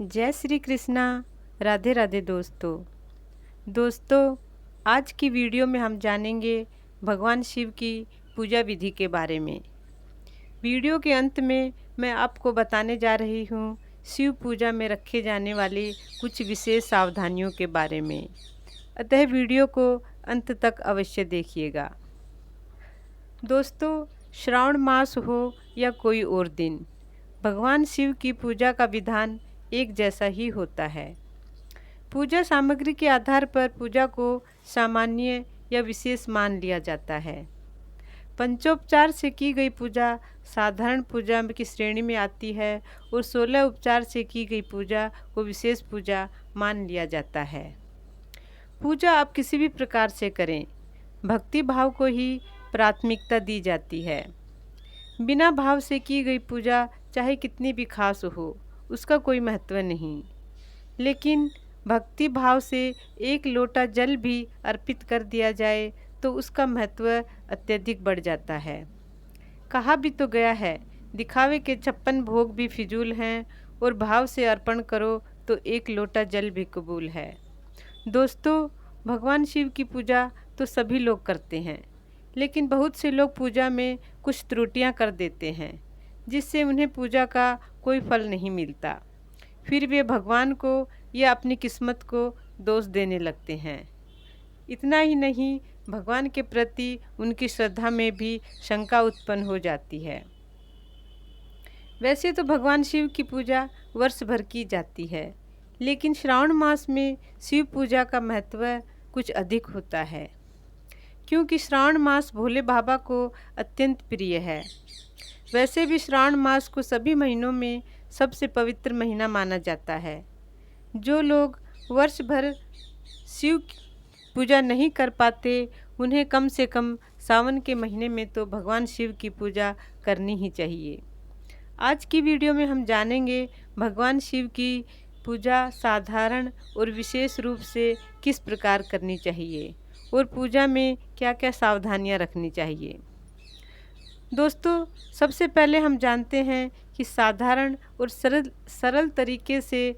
जय श्री कृष्णा। राधे राधे दोस्तों आज की वीडियो में हम जानेंगे भगवान शिव की पूजा विधि के बारे में। वीडियो के अंत में मैं आपको बताने जा रही हूँ शिव पूजा में रखे जाने वाली कुछ विशेष सावधानियों के बारे में, अतः वीडियो को अंत तक अवश्य देखिएगा। दोस्तों, श्रावण मास हो या कोई और दिन, भगवान शिव की पूजा का विधान एक जैसा ही होता है। पूजा सामग्री के आधार पर पूजा को सामान्य या विशेष मान लिया जाता है। पंचोपचार से की गई पूजा साधारण पूजा की श्रेणी में आती है और 16 उपचार से की गई पूजा को विशेष पूजा मान लिया जाता है। पूजा आप किसी भी प्रकार से करें, भक्ति भाव को ही प्राथमिकता दी जाती है। बिना भाव से की गई पूजा चाहे कितनी भी खास हो, उसका कोई महत्व नहीं, लेकिन भक्ति भाव से एक लोटा जल भी अर्पित कर दिया जाए तो उसका महत्व अत्यधिक बढ़ जाता है। कहा भी तो गया है, दिखावे के 56 भोग भी फिजूल हैं और भाव से अर्पण करो तो एक लोटा जल भी कबूल है। दोस्तों, भगवान शिव की पूजा तो सभी लोग करते हैं, लेकिन बहुत से लोग पूजा में कुछ त्रुटियां कर देते हैं, जिससे उन्हें पूजा का कोई फल नहीं मिलता। फिर वे भगवान को या अपनी किस्मत को दोष देने लगते हैं। इतना ही नहीं, भगवान के प्रति उनकी श्रद्धा में भी शंका उत्पन्न हो जाती है। वैसे तो भगवान शिव की पूजा वर्ष भर की जाती है, लेकिन श्रावण मास में शिव पूजा का महत्व कुछ अधिक होता है, क्योंकि श्रावण मास भोले बाबा को अत्यंत प्रिय है। वैसे भी श्रावण मास को सभी महीनों में सबसे पवित्र महीना माना जाता है। जो लोग वर्ष भर शिव पूजा नहीं कर पाते, उन्हें कम से कम सावन के महीने में तो भगवान शिव की पूजा करनी ही चाहिए। आज की वीडियो में हम जानेंगे भगवान शिव की पूजा साधारण और विशेष रूप से किस प्रकार करनी चाहिए और पूजा में क्या क्या सावधानियां रखनी चाहिए। दोस्तों, सबसे पहले हम जानते हैं कि साधारण और सरल तरीके से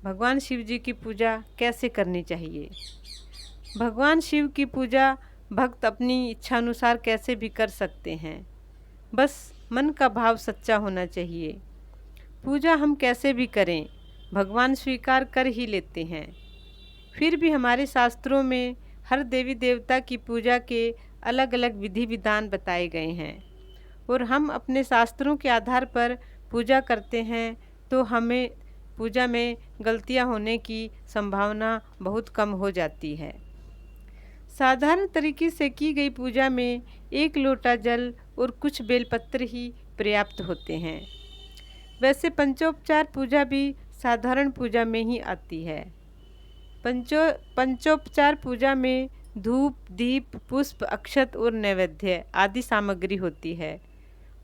भगवान शिव जी की पूजा कैसे करनी चाहिए। भगवान शिव की पूजा भक्त अपनी इच्छानुसार कैसे भी कर सकते हैं, बस मन का भाव सच्चा होना चाहिए। पूजा हम कैसे भी करें, भगवान स्वीकार कर ही लेते हैं। फिर भी हमारे शास्त्रों में हर देवी देवता की पूजा के अलग अलग विधि विधान बताए गए हैं और हम अपने शास्त्रों के आधार पर पूजा करते हैं, तो हमें पूजा में गलतियां होने की संभावना बहुत कम हो जाती है। साधारण तरीके से की गई पूजा में एक लोटा जल और कुछ बेलपत्र ही पर्याप्त होते हैं। वैसे पंचोपचार पूजा भी साधारण पूजा में ही आती है। पंचोपचार पूजा में धूप, दीप, पुष्प, अक्षत और नैवेद्य आदि सामग्री होती है,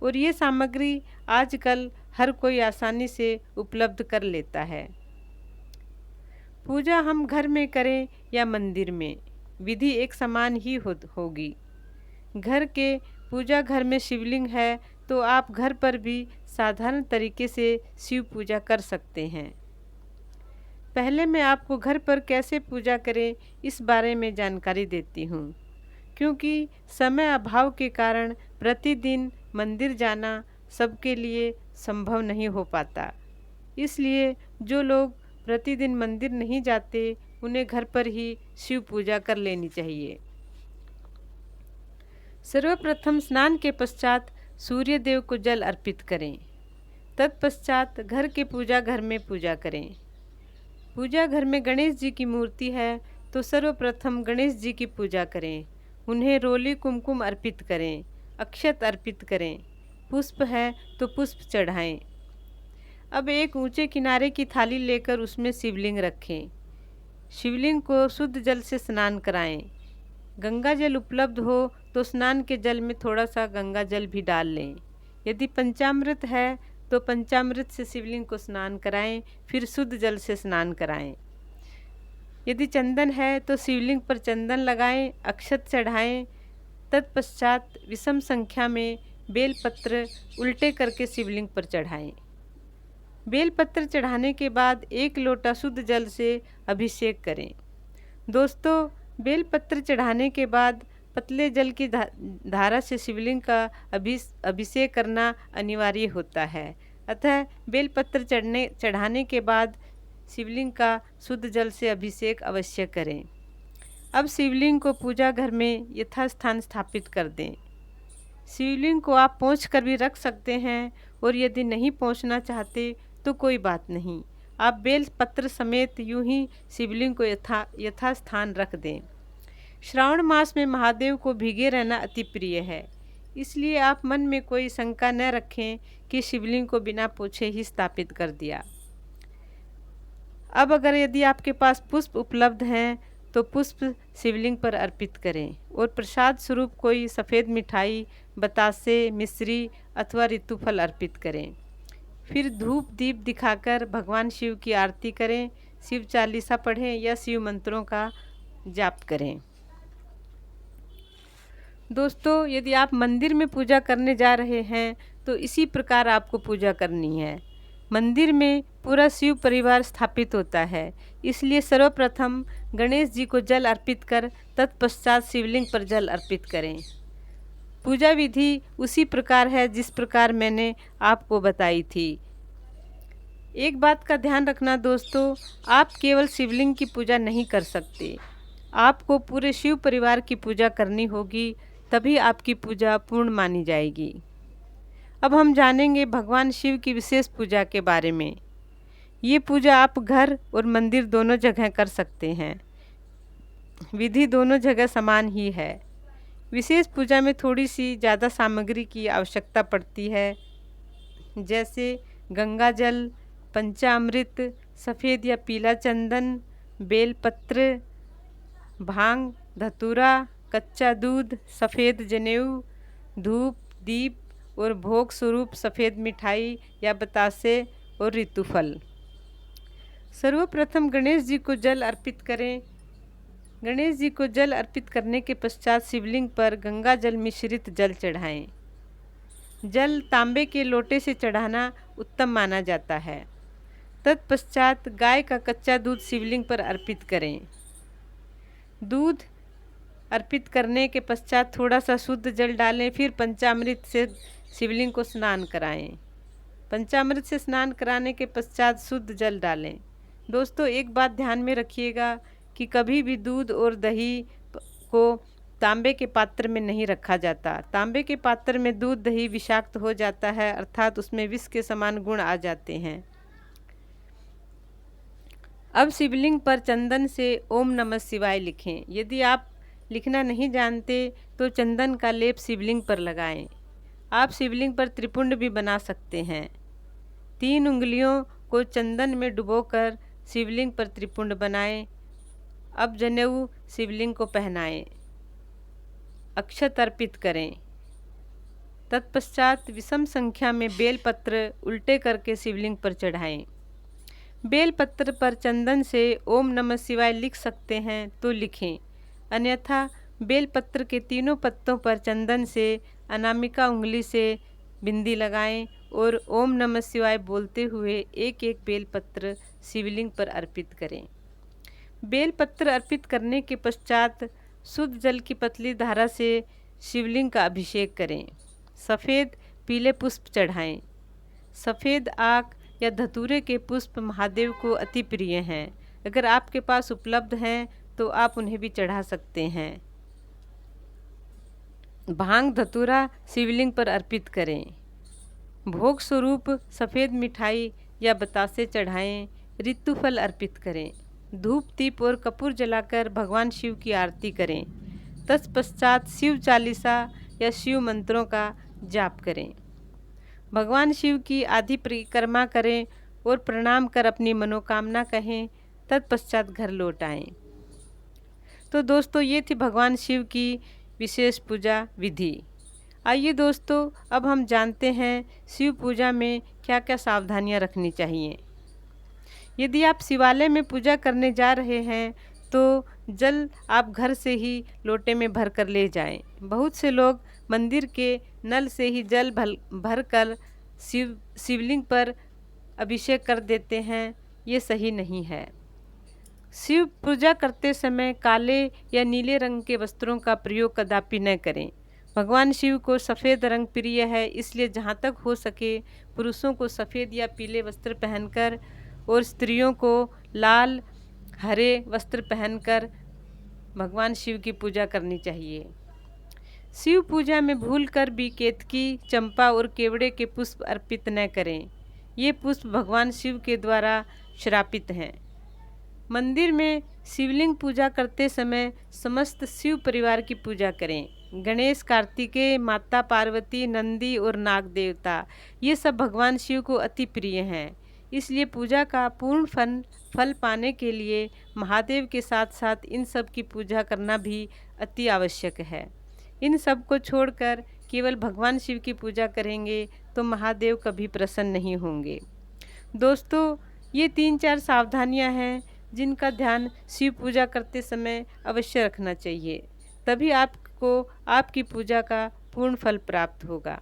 और ये सामग्री आजकल हर कोई आसानी से उपलब्ध कर लेता है। पूजा हम घर में करें या मंदिर में, विधि एक समान ही होगी। पूजा घर में शिवलिंग है तो आप घर पर भी साधारण तरीके से शिव पूजा कर सकते हैं। पहले मैं आपको घर पर कैसे पूजा करें इस बारे में जानकारी देती हूँ, क्योंकि समय अभाव के कारण प्रतिदिन मंदिर जाना सबके लिए संभव नहीं हो पाता। इसलिए जो लोग प्रतिदिन मंदिर नहीं जाते, उन्हें घर पर ही शिव पूजा कर लेनी चाहिए। सर्वप्रथम स्नान के पश्चात सूर्य देव को जल अर्पित करें। तत्पश्चात घर के पूजा घर में पूजा करें। पूजा घर में गणेश जी की मूर्ति है तो सर्वप्रथम गणेश जी की पूजा करें। उन्हें रोली कुमकुम अर्पित करें, अक्षत अर्पित करें, पुष्प है तो पुष्प चढ़ाएं। अब एक ऊंचे किनारे की थाली लेकर उसमें शिवलिंग रखें। शिवलिंग को शुद्ध जल से स्नान कराएं। गंगा जल उपलब्ध हो तो स्नान के जल में थोड़ा सा गंगा जल भी डाल लें। यदि पंचामृत है तो पंचामृत से शिवलिंग को स्नान कराएं, फिर शुद्ध जल से स्नान कराएं। यदि चंदन है तो शिवलिंग पर चंदन लगाएं, अक्षत चढ़ाएं। तत्पश्चात विषम संख्या में बेलपत्र उल्टे करके शिवलिंग पर चढ़ाएं। बेलपत्र चढ़ाने के बाद 1 लोटा शुद्ध जल से अभिषेक करें। दोस्तों, बेलपत्र चढ़ाने के बाद पतले जल की धारा से शिवलिंग का अभिषेक करना अनिवार्य होता है। अतः बेलपत्र चढ़ाने के बाद शिवलिंग का शुद्ध जल से अभिषेक अवश्य करें। अब शिवलिंग को पूजा घर में यथास्थान स्थापित कर दें। शिवलिंग को आप पोंछ कर भी रख सकते हैं और यदि नहीं पोंछना चाहते तो कोई बात नहीं, आप बेल पत्र समेत यूं ही शिवलिंग को यथास्थान रख दें। श्रावण मास में महादेव को भीगे रहना अति प्रिय है, इसलिए आप मन में कोई शंका न रखें कि शिवलिंग को बिना पोछे ही स्थापित कर दिया। अब अगर यदि आपके पास पुष्प उपलब्ध हैं तो पुष्प शिवलिंग पर अर्पित करें और प्रसाद स्वरूप कोई सफ़ेद मिठाई, बतासे, मिश्री अथवा ऋतुफल अर्पित करें। फिर धूप दीप दिखाकर भगवान शिव की आरती करें, शिव चालीसा पढ़ें या शिव मंत्रों का जाप करें। दोस्तों, यदि आप मंदिर में पूजा करने जा रहे हैं तो इसी प्रकार आपको पूजा करनी है। मंदिर में पूरा शिव परिवार स्थापित होता है, इसलिए सर्वप्रथम गणेश जी को जल अर्पित कर तत्पश्चात शिवलिंग पर जल अर्पित करें। पूजा विधि उसी प्रकार है जिस प्रकार मैंने आपको बताई थी। एक बात का ध्यान रखना दोस्तों, आप केवल शिवलिंग की पूजा नहीं कर सकते, आपको पूरे शिव परिवार की पूजा करनी होगी, तभी आपकी पूजा पूर्ण मानी जाएगी। अब हम जानेंगे भगवान शिव की विशेष पूजा के बारे में। ये पूजा आप घर और मंदिर दोनों जगह कर सकते हैं। विधि दोनों जगह समान ही है। विशेष पूजा में थोड़ी सी ज़्यादा सामग्री की आवश्यकता पड़ती है, जैसे गंगा जल, पंचामृत, सफ़ेद या पीला चंदन, बेलपत्र, भांग, धतूरा, कच्चा दूध, सफ़ेद जनेऊ, धूप, दीप और भोग स्वरूप सफ़ेद मिठाई या बतासे और ऋतुफल। सर्वप्रथम गणेश जी को जल अर्पित करें। गणेश जी को जल अर्पित करने के पश्चात शिवलिंग पर गंगा जल मिश्रित जल चढ़ाएं। जल तांबे के लोटे से चढ़ाना उत्तम माना जाता है। तत्पश्चात गाय का कच्चा दूध शिवलिंग पर अर्पित करें। दूध अर्पित करने के पश्चात थोड़ा सा शुद्ध जल डालें, फिर पंचामृत से शिवलिंग को स्नान कराएं। पंचामृत से स्नान कराने के पश्चात शुद्ध जल डालें। दोस्तों, एक बात ध्यान में रखिएगा कि कभी भी दूध और दही को तांबे के पात्र में नहीं रखा जाता। तांबे के पात्र में दूध दही विषाक्त हो जाता है, अर्थात उसमें विष के समान गुण आ जाते हैं। अब शिवलिंग पर चंदन से ओम नमः शिवाय लिखें। यदि आप लिखना नहीं जानते तो चंदन का लेप शिवलिंग पर लगाएं। आप शिवलिंग पर त्रिपुंड भी बना सकते हैं। 3 उंगलियों को चंदन में डुबोकर शिवलिंग पर त्रिपुंड बनाएं। अब जनेऊ शिवलिंग को पहनाएं, अक्षत अर्पित करें। तत्पश्चात विषम संख्या में बेलपत्र उल्टे करके शिवलिंग पर चढ़ाएं। बेलपत्र पर चंदन से ओम नमः शिवाय लिख सकते हैं तो लिखें, अन्यथा बेलपत्र के तीनों पत्तों पर चंदन से अनामिका उंगली से बिंदी लगाएं और ओम नमः शिवाय बोलते हुए एक एक बेलपत्र शिवलिंग पर अर्पित करें। बेलपत्र अर्पित करने के पश्चात शुद्ध जल की पतली धारा से शिवलिंग का अभिषेक करें। सफ़ेद पीले पुष्प चढ़ाएं। सफ़ेद आक या धतूरे के पुष्प महादेव को अति प्रिय हैं। अगर आपके पास उपलब्ध हैं तो आप उन्हें भी चढ़ा सकते हैं। भांग धतूरा शिवलिंग पर अर्पित करें। भोग स्वरूप सफ़ेद मिठाई या बतासे चढ़ाएं। ऋतुफल अर्पित करें। धूप दीप और कपूर जलाकर भगवान शिव की आरती करें। तत्पश्चात शिव चालीसा या शिव मंत्रों का जाप करें। भगवान शिव की आधी परिक्रमा करें और प्रणाम कर अपनी मनोकामना कहें। तत्पश्चात घर लौट आएं। तो दोस्तों, ये थी भगवान शिव की विशेष पूजा विधि। आइए दोस्तों, अब हम जानते हैं शिव पूजा में क्या क्या सावधानियां रखनी चाहिए। यदि आप शिवालय में पूजा करने जा रहे हैं तो जल आप घर से ही लोटे में भर कर ले जाएं। बहुत से लोग मंदिर के नल से ही जल भर कर शिवलिंग पर अभिषेक कर देते हैं, ये सही नहीं है। शिव पूजा करते समय काले या नीले रंग के वस्त्रों का प्रयोग कदापि न करें। भगवान शिव को सफ़ेद रंग प्रिय है, इसलिए जहाँ तक हो सके पुरुषों को सफ़ेद या पीले वस्त्र पहनकर और स्त्रियों को लाल हरे वस्त्र पहनकर भगवान शिव की पूजा करनी चाहिए। शिव पूजा में भूलकर भी केतकी, चंपा और केवड़े के पुष्प अर्पित न करें। ये पुष्प भगवान शिव के द्वारा श्रापित हैं। मंदिर में शिवलिंग पूजा करते समय समस्त शिव परिवार की पूजा करें। गणेश, कार्तिकेय, माता पार्वती, नंदी और नाग देवता, ये सब भगवान शिव को अति प्रिय हैं। इसलिए पूजा का पूर्ण फल पाने के लिए महादेव के साथ साथ इन सब की पूजा करना भी अति आवश्यक है। इन सब को छोड़कर केवल भगवान शिव की पूजा करेंगे तो महादेव कभी प्रसन्न नहीं होंगे। दोस्तों, ये 3-4 सावधानियां हैं जिनका ध्यान शिव पूजा करते समय अवश्य रखना चाहिए, तभी आपको आपकी पूजा का पूर्ण फल प्राप्त होगा।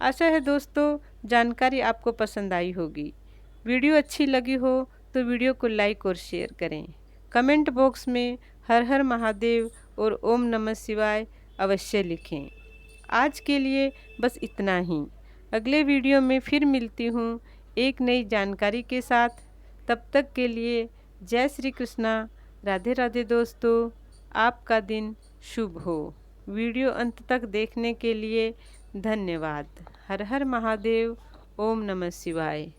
आशा है दोस्तों जानकारी आपको पसंद आई होगी। वीडियो अच्छी लगी हो तो वीडियो को लाइक और शेयर करें। कमेंट बॉक्स में हर हर महादेव और ओम नमः शिवाय अवश्य लिखें। आज के लिए बस इतना ही। अगले वीडियो में फिर मिलती हूँ एक नई जानकारी के साथ। तब तक के लिए जय श्री कृष्णा, राधे राधे दोस्तों। आपका दिन शुभ हो। वीडियो अंत तक देखने के लिए धन्यवाद। हर हर महादेव। ओम नमः शिवाय।